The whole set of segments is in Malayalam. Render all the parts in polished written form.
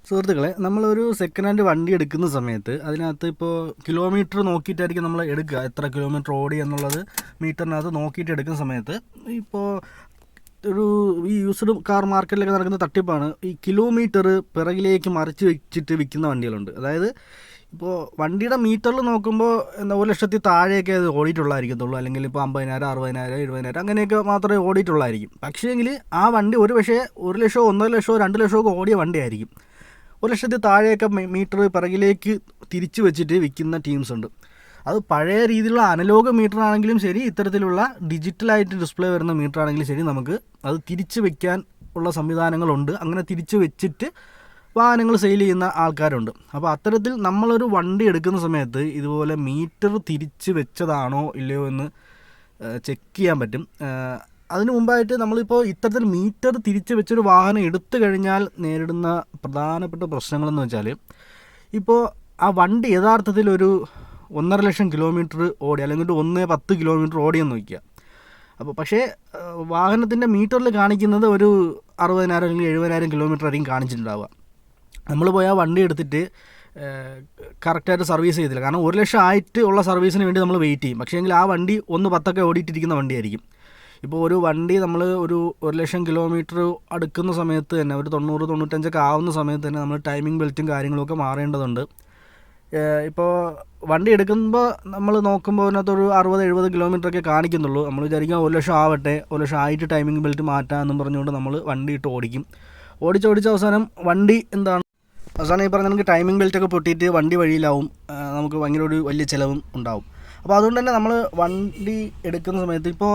സുഹൃത്തുക്കളെ, നമ്മളൊരു സെക്കൻഡ് ഹാൻഡ് വണ്ടി എടുക്കുന്ന സമയത്ത് അതിനകത്ത് ഇപ്പോൾ കിലോമീറ്റർ നോക്കിയിട്ടായിരിക്കും നമ്മൾ എടുക്കുക. എത്ര കിലോമീറ്റർ ഓടി എന്നുള്ളത് മീറ്ററിനകത്ത് നോക്കിയിട്ട് എടുക്കുന്ന സമയത്ത് ഇപ്പോൾ ഒരു ഈ യൂസ്ഡ് കാർ മാർക്കറ്റിലൊക്കെ നടക്കുന്ന തട്ടിപ്പാണ്. ഈ കിലോമീറ്റർ പിറകിലേക്ക് മറിച്ച് വെച്ചിട്ട് വിൽക്കുന്ന വണ്ടികളുണ്ട്. അതായത് ഇപ്പോൾ വണ്ടിയുടെ മീറ്ററിൽ നോക്കുമ്പോൾ എന്താ 1 ലക്ഷത്തിൽ താഴെയൊക്കെ അത് ഓടിയിട്ടുള്ളതായിരിക്കത്തുള്ളൂ, അല്ലെങ്കിൽ ഇപ്പോൾ 50,000, 60,000, 70,000 അങ്ങനെയൊക്കെ മാത്രമേ ഓടിയിട്ടുള്ളതായിരിക്കും. പക്ഷേങ്കിൽ ആ വണ്ടി പക്ഷേ 1 ലക്ഷമോ 1.5 ലക്ഷമോ 2 ലക്ഷമോ ഒക്കെ ഓടിയ വണ്ടിയായിരിക്കും. 1 ലക്ഷത്തിൽ താഴെയൊക്കെ മീറ്റർ പിറകിലേക്ക് തിരിച്ചു വെച്ചിട്ട് വിൽക്കുന്ന ടീംസ് ഉണ്ട്. അത് പഴയ രീതിയിലുള്ള അനലോഗ് മീറ്റർ ആണെങ്കിലും ശരി, ഇത്തരത്തിലുള്ള ഡിജിറ്റലായിട്ട് ഡിസ്പ്ലേ വരുന്ന മീറ്റർ ആണെങ്കിലും ശരി, നമുക്ക് അത് തിരിച്ച് വെക്കാൻ ഉള്ള സംവിധാനങ്ങളുണ്ട്. അങ്ങനെ തിരിച്ച് വെച്ചിട്ട് വാഹനങ്ങൾ സെയിൽ ചെയ്യുന്ന ആൾക്കാരുണ്ട്. അപ്പോൾ അത്തരത്തിൽ നമ്മളൊരു വണ്ടി എടുക്കുന്ന സമയത്ത് ഇതുപോലെ മീറ്റർ തിരിച്ച് വെച്ചതാണോ ഇല്ലയോ എന്ന് ചെക്ക് ചെയ്യാൻ പറ്റും. അതിനു മുമ്പായിട്ട് നമ്മളിപ്പോൾ ഇത്തരത്തിൽ മീറ്റർ തിരിച്ച് വെച്ചൊരു വാഹനം എടുത്തു കഴിഞ്ഞാൽ നേരിടുന്ന പ്രധാനപ്പെട്ട പ്രശ്നങ്ങളെന്ന് വെച്ചാൽ, ഇപ്പോൾ ആ വണ്ടി യഥാർത്ഥത്തിൽ ഒരു 1.5 ലക്ഷം കിലോമീറ്റർ ഓടി, അല്ലെങ്കിൽ 1-10 കിലോമീറ്റർ ഓടിയെന്ന് വയ്ക്കുക. അപ്പോൾ പക്ഷേ വാഹനത്തിൻ്റെ മീറ്ററിൽ കാണിക്കുന്നത് ഒരു 60,000 അല്ലെങ്കിൽ 70,000 കിലോമീറ്റർ ആയിരിക്കും കാണിച്ചിട്ടുണ്ടാവുക. നമ്മൾ പോയി ആ വണ്ടി എടുത്തിട്ട് കറക്റ്റായിട്ട് സർവീസ് ചെയ്തില്ല. കാരണം 1 ലക്ഷം ആയിട്ട് ഉള്ള സർവീസിന് വേണ്ടി നമ്മൾ വെയിറ്റ് ചെയ്യും. പക്ഷേ എങ്കിൽ ആ വണ്ടി 1-10 ഓടിയിട്ടിരിക്കുന്ന വണ്ടിയായിരിക്കും. ഇപ്പോൾ ഒരു വണ്ടി നമ്മൾ ഒരു 1 ലക്ഷം കിലോമീറ്റർ അടുക്കുന്ന സമയത്ത് തന്നെ, ഒരു 90-95 ആവുന്ന സമയത്ത് തന്നെ നമ്മൾ ടൈമിംഗ് ബെൽറ്റും കാര്യങ്ങളൊക്കെ മാറേണ്ടതുണ്ട്. ഇപ്പോൾ വണ്ടി എടുക്കുമ്പോൾ നമ്മൾ നോക്കുമ്പോൾ അതിനകത്തൊരു 60-70 കിലോമീറ്ററൊക്കെ കാണിക്കുന്നുള്ളൂ. നമ്മൾ വിചാരിക്കുക 1 ലക്ഷം ആവട്ടെ, 1 ലക്ഷം ആയിട്ട് ടൈമിംഗ് ബെൽറ്റ് മാറ്റാമെന്നും പറഞ്ഞുകൊണ്ട് നമ്മൾ വണ്ടി ഇട്ട് ഓടിക്കും. ഓടിച്ച് അവസാനം വണ്ടി അവസാനം ഈ പറഞ്ഞ നമുക്ക് ടൈമിംഗ് ബെൽറ്റൊക്കെ പൊട്ടിയിട്ട് വണ്ടി വഴിയിലാവും. നമുക്ക് ഭയങ്കര ഒരു വലിയ ചിലവും ഉണ്ടാവും. അപ്പോൾ അതുകൊണ്ട് തന്നെ നമ്മൾ വണ്ടി എടുക്കുന്ന സമയത്ത് ഇപ്പോൾ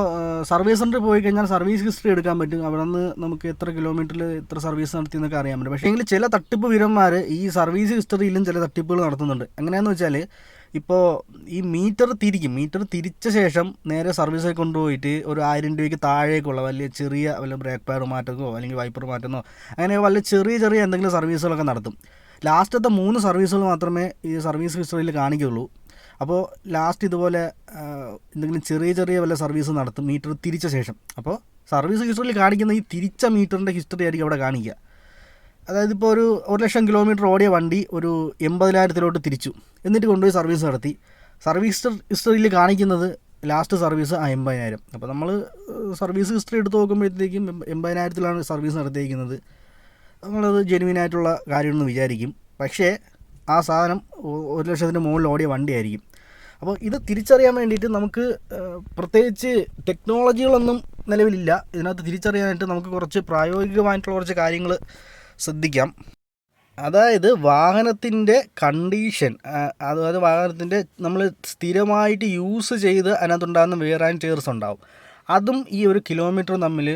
സർവീസ് സെൻറ്ററിൽ പോയി കഴിഞ്ഞാൽ സർവീസ് ഹിസ്റ്ററി എടുക്കാൻ പറ്റും. അവിടെ നിന്ന് നമുക്ക് എത്ര കിലോമീറ്ററിൽ എത്ര സർവീസ് നടത്തി എന്നൊക്കെ അറിയാൻ പറ്റും. പക്ഷേ എങ്കിൽ ചില തട്ടിപ്പ് വീരന്മാർ ഈ സർവീസ് ഹിസ്റ്ററിയിലും ചില തട്ടിപ്പുകൾ നടത്തുന്നുണ്ട്. എങ്ങനെയാണെന്ന് വെച്ചാൽ, ഇപ്പോൾ ഈ മീറ്റർ തിരിച്ച ശേഷം നേരെ സർവീസിൽ കൊണ്ടുപോയിട്ട് ഒരു 1000 രൂപയ്ക്ക് താഴേക്കുള്ള വലിയ ചെറിയ വല്ല ബ്രേക്ക് പാഡ് മാറ്റുന്നോ അല്ലെങ്കിൽ വൈപ്പർ മാറ്റുന്നോ അങ്ങനെ വലിയ ചെറിയ എന്തെങ്കിലും സർവീസുകളൊക്കെ നടത്തും. ലാസ്റ്റത്തെ 3 സർവീസുകൾ മാത്രമേ ഈ സർവീസ് ഹിസ്റ്ററിയിൽ കാണിക്കുകയുള്ളൂ. അപ്പോൾ ലാസ്റ്റ് ഇതുപോലെ എന്തെങ്കിലും ചെറിയ വല്ല സർവീസ് നടത്തും മീറ്റർ തിരിച്ച ശേഷം. അപ്പോൾ സർവീസ് ഹിസ്റ്ററിയിൽ കാണിക്കുന്ന ഈ തിരിച്ച മീറ്ററിൻ്റെ ഹിസ്റ്ററി ആയിരിക്കും അവിടെ കാണിക്കുക. അതായത് ഇപ്പോൾ ഒരു 1 ലക്ഷം കിലോമീറ്റർ ഓടിയ വണ്ടി ഒരു 80,000 തിരിച്ചു, എന്നിട്ട് കൊണ്ടുപോയി സർവീസ് നടത്തി. സർവീസ് ഹിസ്റ്ററിയിൽ കാണിക്കുന്നത് ലാസ്റ്റ് സർവീസ് 50,000. അപ്പോൾ നമ്മൾ സർവീസ് ഹിസ്റ്ററി എടുത്ത് നോക്കുമ്പോഴത്തേക്കും 80,000 സർവീസ് നടത്തിയിരിക്കുന്നത്. നമ്മളത് ജെനുവിനായിട്ടുള്ള കാര്യമെന്ന് വിചാരിക്കും. പക്ഷേ ആ സാധനം 1 ലക്ഷത്തിന് മുകളിൽ ഓടിയ വണ്ടിയായിരിക്കും. അപ്പോൾ ഇത് തിരിച്ചറിയാൻ വേണ്ടിയിട്ട് നമുക്ക് പ്രത്യേകിച്ച് ടെക്നോളജികളൊന്നും നിലവിലില്ല. ഇതിനകത്ത് തിരിച്ചറിയാനായിട്ട് നമുക്ക് കുറച്ച് പ്രായോഗികമായിട്ടുള്ള കുറച്ച് കാര്യങ്ങൾ ശ്രദ്ധിക്കാം. അതായത് വാഹനത്തിൻ്റെ കണ്ടീഷൻ, അതായത് വാഹനത്തിൻ്റെ നമ്മൾ സ്ഥിരമായിട്ട് യൂസ് ചെയ്ത് അതിനകത്തുണ്ടാകുന്ന വെയർ ആൻഡ് ടയർസ് ഉണ്ടാവും. അതും ഈ ഒരു കിലോമീറ്റർ തമ്മിൽ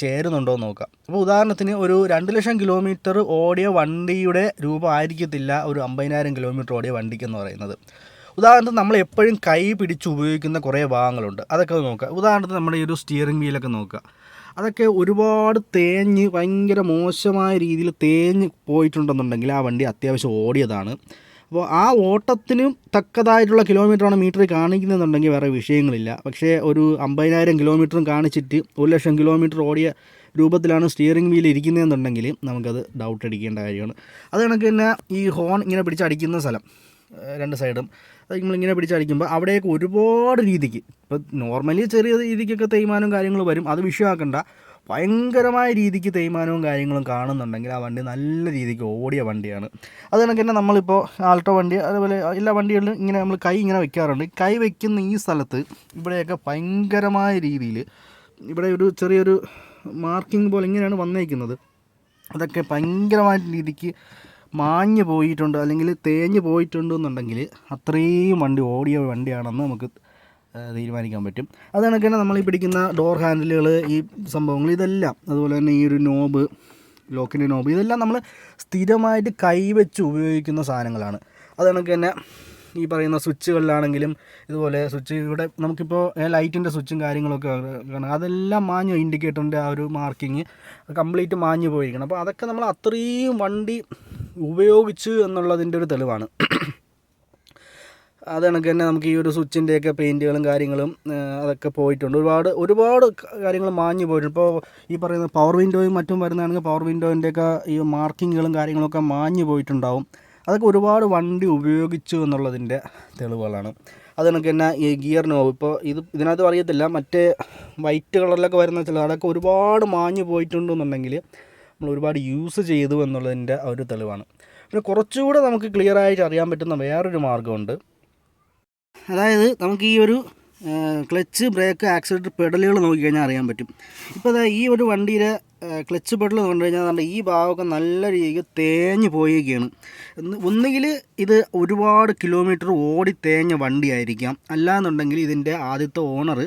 ചേരുന്നുണ്ടോ എന്ന് നോക്കാം. അപ്പോൾ ഉദാഹരണത്തിന് ഒരു 2 ലക്ഷം കിലോമീറ്റർ ഓടിയ വണ്ടിയുടെ രൂപം ആയിരിക്കത്തില്ല ഒരു 50,000 കിലോമീറ്റർ ഓടിയ വണ്ടിക്കെന്ന് പറയുന്നത്. ഉദാഹരണത്തിന് നമ്മൾ എപ്പോഴും കൈ പിടിച്ച് ഉപയോഗിക്കുന്ന കുറേ ഭാഗങ്ങളുണ്ട്, അതൊക്കെ നോക്കുക. ഉദാഹരണത്തിന് നമ്മുടെ ഈ ഒരു സ്റ്റിയറിംഗ് വീലൊക്കെ നോക്കുക. അതൊക്കെ ഒരുപാട് ഭയങ്കര മോശമായ രീതിയിൽ തേഞ്ഞ് പോയിട്ടുണ്ടെന്നുണ്ടെങ്കിൽ ആ വണ്ടി അത്യാവശ്യം ഓടിയതാണ്. അപ്പോൾ ആ ഓട്ടത്തിനും തക്കതായിട്ടുള്ള കിലോമീറ്ററാണ് മീറ്ററിൽ കാണിക്കുന്നതെന്നുണ്ടെങ്കിൽ വേറെ വിഷയങ്ങളില്ല. പക്ഷേ ഒരു 50,000 കിലോമീറ്ററും കാണിച്ചിട്ട് 1 ലക്ഷം കിലോമീറ്റർ ഓടിയ രൂപത്തിലാണ് സ്റ്റിയറിംഗ് വീൽ ഇരിക്കുന്നതെന്നുണ്ടെങ്കിൽ നമുക്കത് ഡൗട്ട് അടിക്കേണ്ട കാര്യമാണ്. അത് കണക്ക് തന്നെ ഈ ഹോൺ ഇങ്ങനെ പിടിച്ചടിക്കുന്ന സ്ഥലം, 2 സൈഡും അത് നമ്മളിങ്ങനെ പിടിച്ചടിക്കുമ്പോൾ അവിടെയൊക്കെ ഒരുപാട് രീതിക്ക്, ഇപ്പോൾ നോർമലി ചെറിയ രീതിക്കൊക്കെ തേയ്മാനവും കാര്യങ്ങളും വരും, അത് വിഷയമാക്കണ്ട. ഭയങ്കരമായ രീതിക്ക് തേയ്മാനവും കാര്യങ്ങളും കാണുന്നുണ്ടെങ്കിൽ ആ വണ്ടി നല്ല രീതിക്ക് ഓടിയ വണ്ടിയാണ്. അത് കണക്ക് തന്നെ നമ്മളിപ്പോൾ ആൾട്ടോ വണ്ടി, അതുപോലെ എല്ലാ വണ്ടികളിലും ഇങ്ങനെ നമ്മൾ കൈ ഇങ്ങനെ വെക്കാറുണ്ട്. കൈ വയ്ക്കുന്ന ഈ സ്ഥലത്ത് ഇവിടെയൊക്കെ ഭയങ്കരമായ രീതിയിൽ ഇവിടെ ഒരു ചെറിയൊരു മാർക്കിംഗ് പോലെ ഇങ്ങനെയാണ് വന്നേക്കുന്നത്. അതൊക്കെ ഭയങ്കരമായ രീതിക്ക് മാഞ്ഞ് പോയിട്ടുണ്ട് അല്ലെങ്കിൽ തേഞ്ഞ് പോയിട്ടുണ്ടെന്നുണ്ടെങ്കിൽ അത്രയും വണ്ടി ഓടിയ വണ്ടിയാണെന്ന് നമുക്ക് തീരുമാനിക്കാൻ പറ്റും. അത് കണക്ക് തന്നെ നമ്മൾ ഈ പിടിക്കുന്ന ഡോർ ഹാൻഡിലുകൾ, ഈ സംഭവങ്ങൾ, ഇതെല്ലാം, അതുപോലെ തന്നെ ഈ ഒരു നോബ്, ലോക്കിൻ്റെ നോബ്, ഇതെല്ലാം നമ്മൾ സ്ഥിരമായിട്ട് കൈവച്ച് ഉപയോഗിക്കുന്ന സാധനങ്ങളാണ്. അത് കണക്ക് തന്നെ ഈ പറയുന്ന സ്വിച്ചുകളിലാണെങ്കിലും ഇതുപോലെ സ്വിച്ച് ഇവിടെ നമുക്കിപ്പോൾ ലൈറ്റിൻ്റെ സ്വിച്ചും കാര്യങ്ങളൊക്കെ കാണാം, അതെല്ലാം മാഞ്ഞ്, ഇൻഡിക്കേറ്ററിൻ്റെ ആ ഒരു മാർക്കിങ് കംപ്ലീറ്റ് മാഞ്ഞ് പോയിരിക്കണം. അപ്പോൾ അതൊക്കെ നമ്മൾ അത്രയും വണ്ടി ഉപയോഗിച്ച് എന്നുള്ളതിൻ്റെ ഒരു തെളിവാണ്. അത് കണക്ക് തന്നെ നമുക്ക് ഈ ഒരു സ്വിച്ചിൻ്റെയൊക്കെ പെയിൻറ്റുകളും കാര്യങ്ങളും അതൊക്കെ പോയിട്ടുണ്ട്. ഒരുപാട് കാര്യങ്ങൾ മാഞ്ഞു പോയിട്ടുണ്ട്. ഇപ്പോൾ ഈ പറയുന്ന പവർ വിൻഡോയും മറ്റും വരുന്നതാണെങ്കിൽ പവർ വിൻഡോയിൻ്റെയൊക്കെ ഈ മാർക്കിങ്ങുകളും കാര്യങ്ങളൊക്കെ മാഞ്ഞു പോയിട്ടുണ്ടാവും. അതൊക്കെ ഒരുപാട് വണ്ടി ഉപയോഗിച്ചു എന്നുള്ളതിൻ്റെ തെളിവുകളാണ്. അത് കണക്ക് തന്നെ ഈ ഗിയർ നോബ്, ഇപ്പോൾ ഇതിനകത്ത് അറിയത്തില്ല, മറ്റേ വൈറ്റ് കളറിലൊക്കെ വരുന്ന ചില അതൊക്കെ ഒരുപാട് മാഞ്ഞു പോയിട്ടുണ്ടെന്നുണ്ടെങ്കിൽ നമ്മൾ ഒരുപാട് യൂസ് ചെയ്തു എന്നുള്ളതിൻ്റെ ഒരു തെളിവാണ്. പിന്നെ കുറച്ചുകൂടെ നമുക്ക് ക്ലിയർ ആയിട്ട് അറിയാൻ പറ്റുന്ന വേറൊരു മാർഗ്ഗമുണ്ട്. അതായത് നമുക്ക് ഈ ഒരു ക്ലച്ച്, ബ്രേക്ക്, ആക്സിലേറ്റർ പെഡലുകൾ നോക്കിക്കഴിഞ്ഞാൽ അറിയാൻ പറ്റും. ഇപ്പോൾ അതായത് ഈ ഒരു വണ്ടിയിലെ ക്ലച്ച് പെഡൽ കണ്ടു കഴിഞ്ഞാൽ ഈ ഭാഗമൊക്കെ നല്ല രീതിക്ക് തേഞ്ഞ് പോയിരിക്കുകയാണ്. ഒന്നുകിൽ ഇത് ഒരുപാട് കിലോമീറ്റർ ഓടി തേഞ്ഞ വണ്ടിയായിരിക്കാം, അല്ലാന്നുണ്ടെങ്കിൽ ഇതിൻ്റെ ആദ്യത്തെ ഓണർ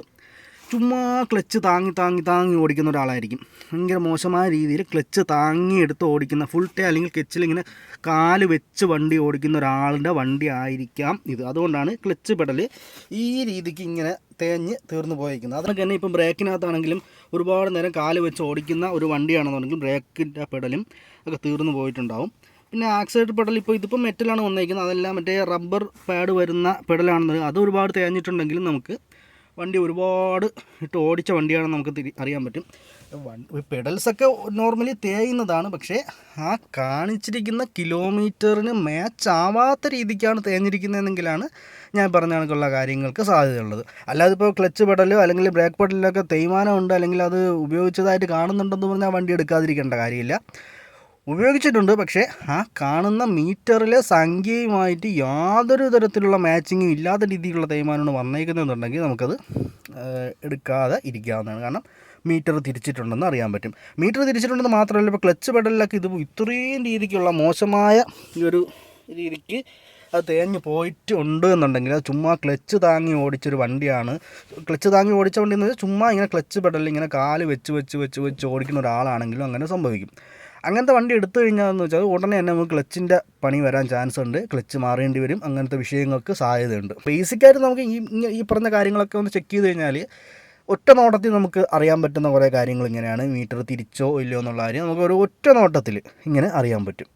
ചുമ്മാ ക്ലച്ച് താങ്ങി ഓടിക്കുന്ന ഒരാളായിരിക്കും. ഭയങ്കര മോശമായ രീതിയിൽ ക്ലച്ച് താങ്ങിയെടുത്ത് ഓടിക്കുന്ന, ഫുൾ ടൈം അല്ലെങ്കിൽ ക്ലച്ചിൽ ഇങ്ങനെ കാല് വെച്ച് വണ്ടി ഓടിക്കുന്ന ഒരാളുടെ വണ്ടി ആയിരിക്കാം ഇത്. അതുകൊണ്ടാണ് ക്ലച്ച് പെഡൽ ഈ രീതിക്ക് ഇങ്ങനെ തേഞ്ഞ് തീർന്നു പോയിരിക്കുന്നത്. അതൊക്കെ തന്നെ ഇപ്പം ബ്രേക്കിനകത്താണെങ്കിലും ഒരുപാട് നേരം കാല് വെച്ച് ഓടിക്കുന്ന ഒരു വണ്ടിയാണെന്നുണ്ടെങ്കിൽ ബ്രേക്കിൻ്റെ പെഡലും ഒക്കെ തീർന്നു പോയിട്ടുണ്ടാവും. പിന്നെ ആക്സിലേറ്റർ പെഡൽ ഇതിപ്പോൾ മെറ്റലാണ് വന്നിരിക്കുന്നത്, അതെല്ലാം മറ്റേ റബ്ബർ പാഡ് വരുന്ന പെഡലാണെന്നുണ്ടെങ്കിൽ അത് ഒരുപാട് തേഞ്ഞിട്ടുണ്ടെങ്കിലും നമുക്ക് വണ്ടി ഒരുപാട് ഇട്ട് ഓടിച്ച വണ്ടിയാണെന്ന് നമുക്ക് അറിയാൻ പറ്റും. പെഡൽസൊക്കെ നോർമലി തേയുന്നതാണ്, പക്ഷേ ആ കാണിച്ചിരിക്കുന്ന കിലോമീറ്ററിന് മാച്ച് ആവാത്ത രീതിക്കാണ് തേഞ്ഞിരിക്കുന്നതെങ്കിലാണ് ഞാൻ പറഞ്ഞ കണക്കുള്ള കാര്യങ്ങൾക്ക് സാധ്യതയുള്ളത്. അല്ലാതെ ഇപ്പോൾ ക്ലച്ച് പെഡലോ അല്ലെങ്കിൽ ബ്രേക്ക് പെഡലിലൊക്കെ തേയ്മാനമുണ്ട് അല്ലെങ്കിൽ അത് ഉപയോഗിച്ചതായിട്ട് കാണുന്നുണ്ടെന്ന് പറഞ്ഞാൽ വണ്ടി എടുക്കാതിരിക്കേണ്ട കാര്യമില്ല. ഉപയോഗിച്ചിട്ടുണ്ട്, പക്ഷേ ആ കാണുന്ന മീറ്ററിലെ സംഖ്യയുമായിട്ട് യാതൊരു തരത്തിലുള്ള മാച്ചിങ്ങും ഇല്ലാത്ത രീതിയിലുള്ള തേയ്മാനമാണ് വന്നേക്കുന്നതെന്നുണ്ടെങ്കിൽ നമുക്കത് എടുക്കാതെ ഇരിക്കാവുന്നതാണ്. കാരണം മീറ്റർ തിരിച്ചിട്ടുണ്ടെന്ന് അറിയാൻ പറ്റും. മീറ്റർ തിരിച്ചിട്ടുണ്ടെന്ന് മാത്രമല്ല, ഇപ്പോൾ ക്ലച്ച് പെഡലിലൊക്കെ ഇത് ഇത്രയും രീതിക്കുള്ള മോശമായ ഈ ഒരു രീതിക്ക് അത് തേഞ്ഞ് പോയിട്ടുണ്ട് എന്നുണ്ടെങ്കിൽ അത് ചുമ്മാ ക്ലച്ച് താങ്ങി ഓടിച്ചൊരു വണ്ടിയാണ്. ക്ലച്ച് താങ്ങി ഓടിച്ച വണ്ടി എന്ന് വെച്ചാൽ ചുമ്മാ ഇങ്ങനെ ക്ലച്ച് പെഡലിൽ ഇങ്ങനെ കാല് വെച്ച് ഓടിക്കുന്ന ഒരാളാണെങ്കിലും അങ്ങനെ സംഭവിക്കും. അങ്ങനത്തെ വണ്ടി എടുത്തു കഴിഞ്ഞാൽ വെച്ചാൽ ഉടനെ തന്നെ നമുക്ക് ക്ലച്ചിൻ്റെ പണി വരാൻ ചാൻസ് ഉണ്ട്, ക്ലച്ച് മാറേണ്ടി വരും, അങ്ങനത്തെ വിഷയങ്ങൾക്ക് സാധ്യതയുണ്ട്. ബേസിക്കായിട്ട് നമുക്ക് ഈ പറഞ്ഞ കാര്യങ്ങളൊക്കെ ഒന്ന് ചെക്ക് ചെയ്ത് കഴിഞ്ഞാൽ ഒറ്റ നോട്ടത്തിൽ നമുക്ക് അറിയാൻ പറ്റുന്ന കുറേ കാര്യങ്ങൾ ഇങ്ങനെയാണ്. മീറ്റർ തിരിച്ചോ ഇല്ലയോ എന്നുള്ള കാര്യം നമുക്ക് ഒരു ഒറ്റ നോട്ടത്തിൽ ഇങ്ങനെ അറിയാൻ പറ്റും.